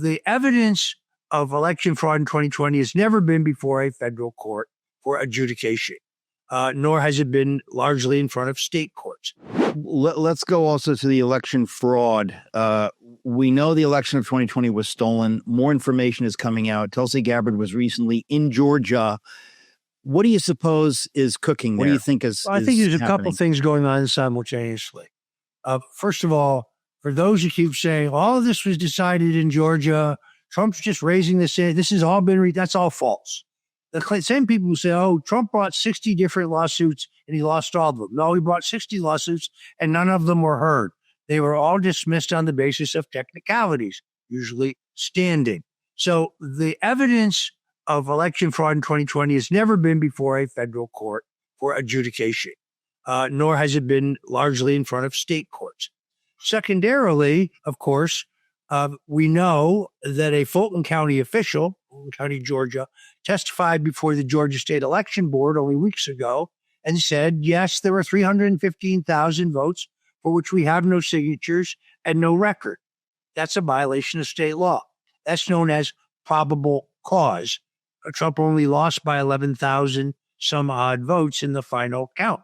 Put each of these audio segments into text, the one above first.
the evidence of election fraud in 2020 has never been before a federal court for adjudication, nor has it been largely in front of state courts. Let's go also to the election fraud. We know the election of 2020 was stolen. More information is coming out. Tulsi Gabbard was recently in Georgia. What do you suppose is cooking there? What do you think is I think there's happening? a couple things going on simultaneously. First of all, for those who keep saying all of this was decided in Georgia, Trump's just raising this in, this has all been, that's all false. The same people who say, oh, Trump brought 60 different lawsuits and he lost all of them. No, he brought 60 lawsuits and none of them were heard. They were all dismissed on the basis of technicalities, usually standing. So the evidence of election fraud in 2020 has never been before a federal court for adjudication, nor has it been largely in front of state courts. Secondarily, of course, we know that a Fulton County official, Fulton County, Georgia, testified before the Georgia State Election Board only weeks ago and said, yes, there were 315,000 votes for which we have no signatures and no record. That's a violation of state law. That's known as probable cause. Trump only lost by 11,000 some odd votes in the final count.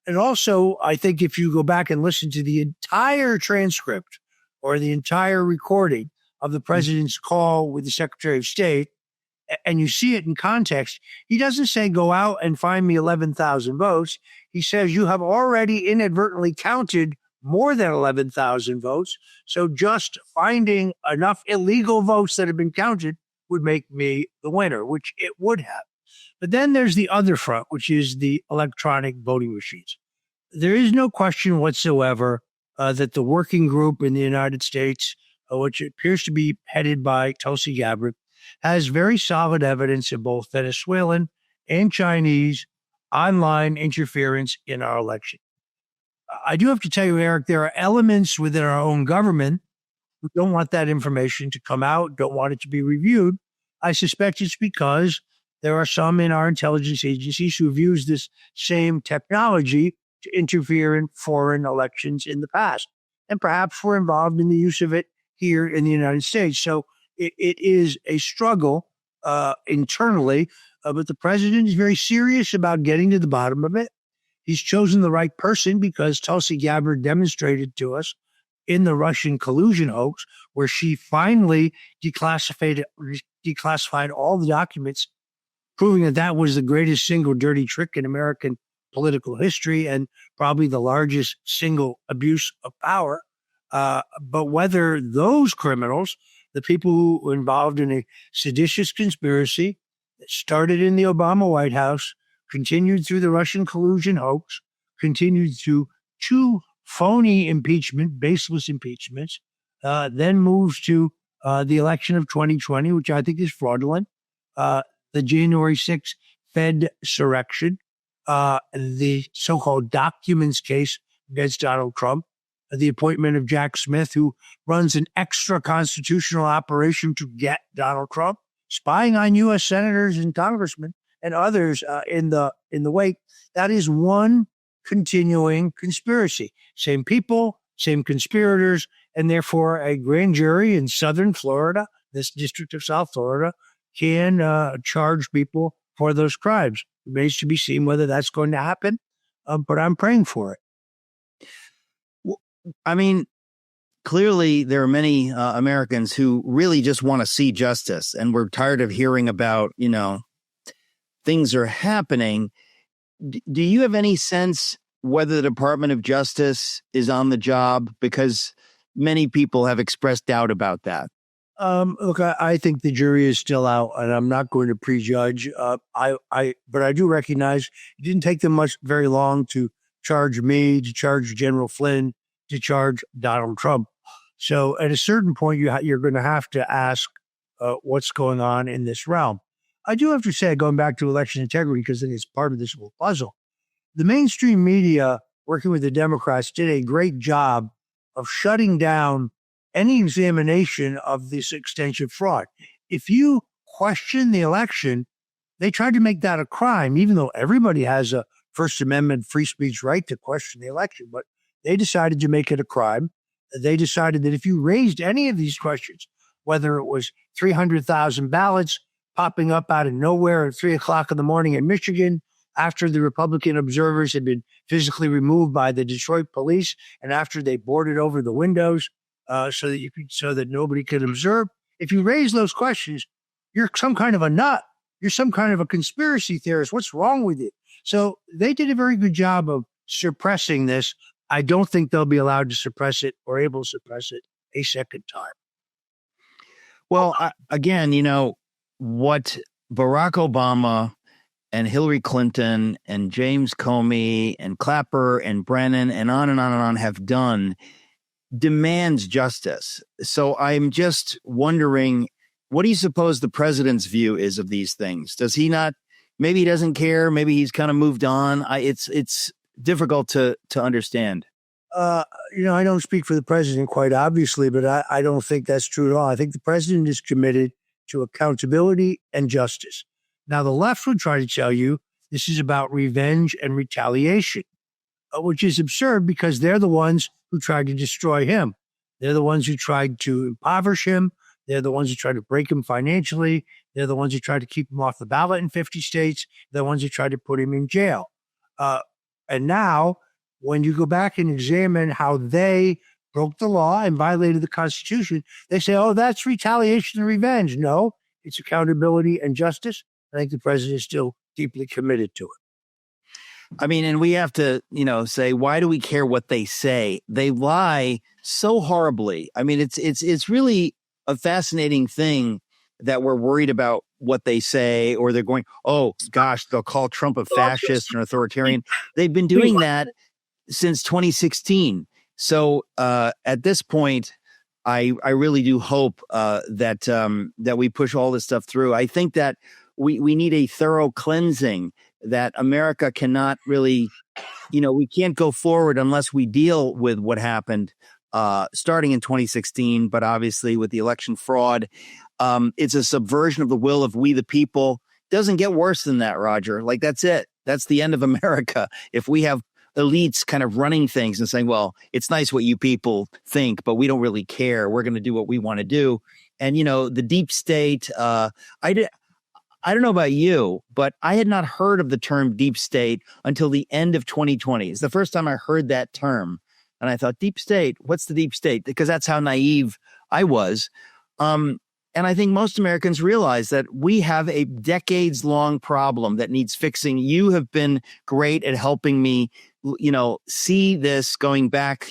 And also, I think if you go back and listen to the entire transcript or the entire recording of the president's call with the Secretary of State, and you see it in context, he doesn't say, go out and find me 11,000 votes. He says, you have already inadvertently counted more than 11,000 votes. So just finding enough illegal votes that have been counted would make me the winner, which it would have. But then there's the other front, which is the electronic voting machines. There is no question whatsoever that the working group in the United States, which appears to be headed by Tulsi Gabbard, has very solid evidence of both Venezuelan and Chinese online interference in our election. I do have to tell you, Eric, there are elements within our own government who don't want that information to come out, don't want it to be reviewed. I suspect it's because there are some in our intelligence agencies who have used this same technology to interfere in foreign elections in the past, and perhaps were involved in the use of it here in the United States. So it is a struggle internally, but the president is very serious about getting to the bottom of it. He's chosen the right person because Tulsi Gabbard demonstrated to us in the Russian collusion hoax, where she finally declassified all the documents, proving that that was the greatest single dirty trick in American political history and probably the largest single abuse of power. But whether those criminals, the people who were involved in a seditious conspiracy that started in the Obama White House, continued through the Russian collusion hoax, continued through two phony impeachment, baseless impeachments, then moves to the election of 2020, which I think is fraudulent, the January 6th Fed surrection, the so-called documents case against Donald Trump, the appointment of Jack Smith, who runs an extra constitutional operation to get Donald Trump, spying on U.S. senators and congressmen and others in the wake. That is one continuing conspiracy. Same people, same conspirators, and therefore a grand jury in southern Florida, this district of South Florida, can charge people for those crimes. It remains to be seen whether that's going to happen, but I'm praying for it. I mean, clearly there are many Americans who really just want to see justice, and we're tired of hearing about, things are happening. Do you have any sense whether the Department of Justice is on the job? Because many people have expressed doubt about that. Look, I think the jury is still out, and I'm not going to prejudge. But I do recognize it didn't take them very long to charge me, to charge General Flynn, to charge Donald Trump. So at a certain point, you're going to have to ask what's going on in this realm. I do have to say, going back to election integrity, because I think it's part of this whole puzzle, the mainstream media, working with the Democrats, did a great job of shutting down any examination of this extensive fraud. If you question the election, they tried to make that a crime, even though everybody has a First Amendment free speech right to question the election. But they decided to make it a crime. They decided that if you raised any of these questions whether it was 300,000 ballots popping up out of nowhere at 3:00 in the morning in Michigan after the Republican observers had been physically removed by the Detroit police and after they boarded over the windows so that nobody could observe. If you raise those questions, you're some kind of a nut. You're some kind of a conspiracy theorist. What's wrong with you? So they did a very good job of suppressing this. I don't think they'll be allowed to suppress it or able to suppress it a second time. Well, again, what Barack Obama and Hillary Clinton and James Comey and Clapper and Brennan and on and on and on have done demands justice. So I'm just wondering, what do you suppose the president's view is of these things? Does he not? Maybe he doesn't care. Maybe he's kind of moved on. It's difficult to understand. I don't speak for the president, quite obviously, but I don't think that's true at all. I think the president is committed to accountability and justice. Now, the left would try to tell you this is about revenge and retaliation, which is absurd because they're the ones who tried to destroy him. They're the ones who tried to impoverish him. They're the ones who tried to break him financially. They're the ones who tried to keep him off the ballot in 50 states. They're the ones who tried to put him in jail. And now, when you go back and examine how they broke the law and violated the Constitution, they say, oh, that's retaliation and revenge. No, it's accountability and justice. I think the president is still deeply committed to it. I mean, and we have to, say, why do we care what they say? They lie so horribly. I mean, it's really a fascinating thing that we're worried about what they say, or they're going, oh, gosh, they'll call Trump a fascist and authoritarian. They've been doing that since 2016. So at this point, I really do hope that we push all this stuff through. I think that we need a thorough cleansing, that America cannot really, we can't go forward unless we deal with what happened starting in 2016, but obviously with the election fraud. It's a subversion of the will of we the people. Doesn't get worse than that, Roger. Like, that's it. That's the end of America. If we have elites kind of running things and saying, well, it's nice what you people think, but we don't really care. We're going to do what we want to do. And, the deep state, I don't know about you, but I had not heard of the term deep state until the end of 2020. It's the first time I heard that term. And I thought, deep state, what's the deep state? Because that's how naive I was. And I think most Americans realize that we have a decades-long problem that needs fixing. You have been great at helping me, see this going back,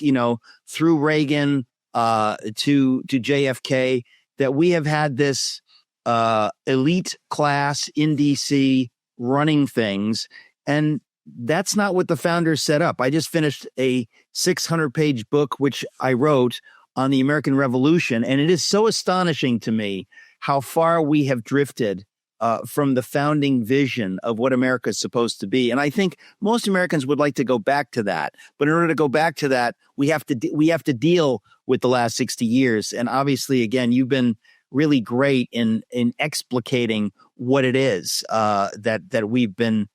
through Reagan to JFK, that we have had this elite class in D.C. running things. And that's not what the founders set up. I just finished a 600-page book, which I wrote on the American Revolution. And it is so astonishing to me how far we have drifted from the founding vision of what America is supposed to be. And I think most Americans would like to go back to that. But in order to go back to that, we have to deal with the last 60 years. And obviously, again, you've been really great in explicating what it is that we've been,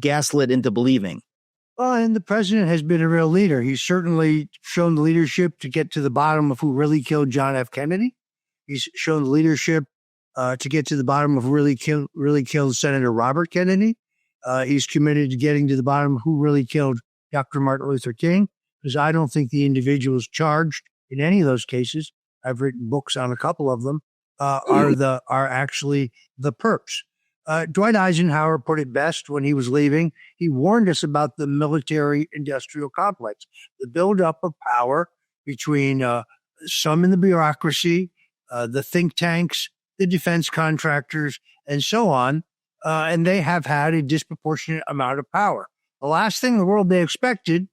gaslit into believing. Well, and the president has been a real leader. He's certainly shown the leadership to get to the bottom of who really killed John F. Kennedy. He's shown the leadership to get to the bottom of who really killed Senator Robert Kennedy. He's committed to getting to the bottom of who really killed Dr. Martin Luther King, because I don't think the individuals charged in any of those cases, I've written books on a couple of them, are actually the perps. Dwight Eisenhower put it best when he was leaving. He warned us about the military-industrial complex, the buildup of power between some in the bureaucracy, the think tanks, the defense contractors, and so on. And they have had a disproportionate amount of power. The last thing in the world they expected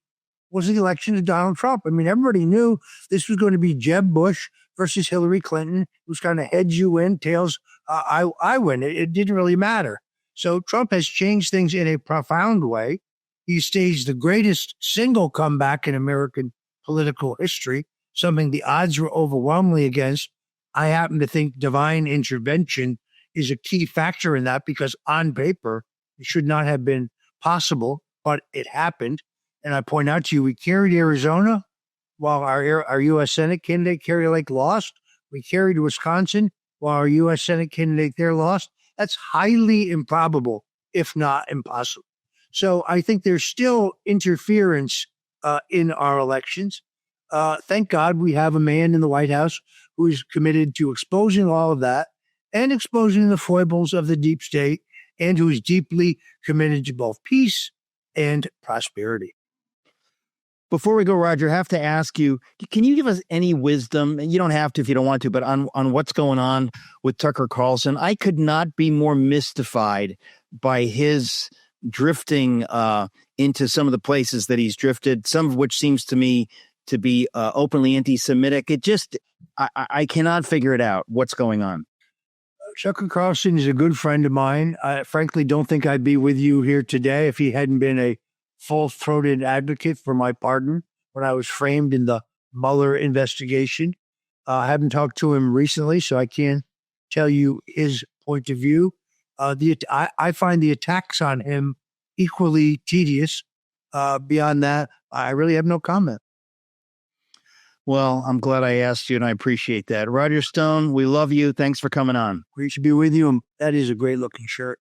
was the election of Donald Trump. I mean, everybody knew this was going to be Jeb Bush versus Hillary Clinton, who's kind of heads you win, tails I win. It didn't really matter. So Trump has changed things in a profound way. He staged the greatest single comeback in American political history, something the odds were overwhelmingly against. I happen to think divine intervention is a key factor in that, because on paper, it should not have been possible, but it happened. And I point out to you, we carried Arizona while our U.S. Senate candidate, Carrie Lake, lost. we carried Wisconsin while our U.S. Senate candidate there lost. That's highly improbable, if not impossible. So I think there's still interference in our elections. Thank God we have a man in the White House who is committed to exposing all of that and exposing the foibles of the deep state, and who is deeply committed to both peace and prosperity. Before we go, Roger, I have to ask you, can you give us any wisdom? You don't have to if you don't want to, but on what's going on with Tucker Carlson. I could not be more mystified by his drifting into some of the places that he's drifted, some of which seems to me to be openly anti-Semitic. It just, I cannot figure it out what's going on. Tucker Carlson is a good friend of mine. I frankly don't think I'd be with you here today if he hadn't been a full-throated advocate for my pardon when I was framed in the Mueller investigation. I haven't talked to him recently, so I can't tell you his point of view. I find the attacks on him equally tedious. Beyond that, I really have no comment. Well, I'm glad I asked you, and I appreciate that. Roger Stone, we love you. Thanks for coming on. Great to be with you. And that is a great-looking shirt.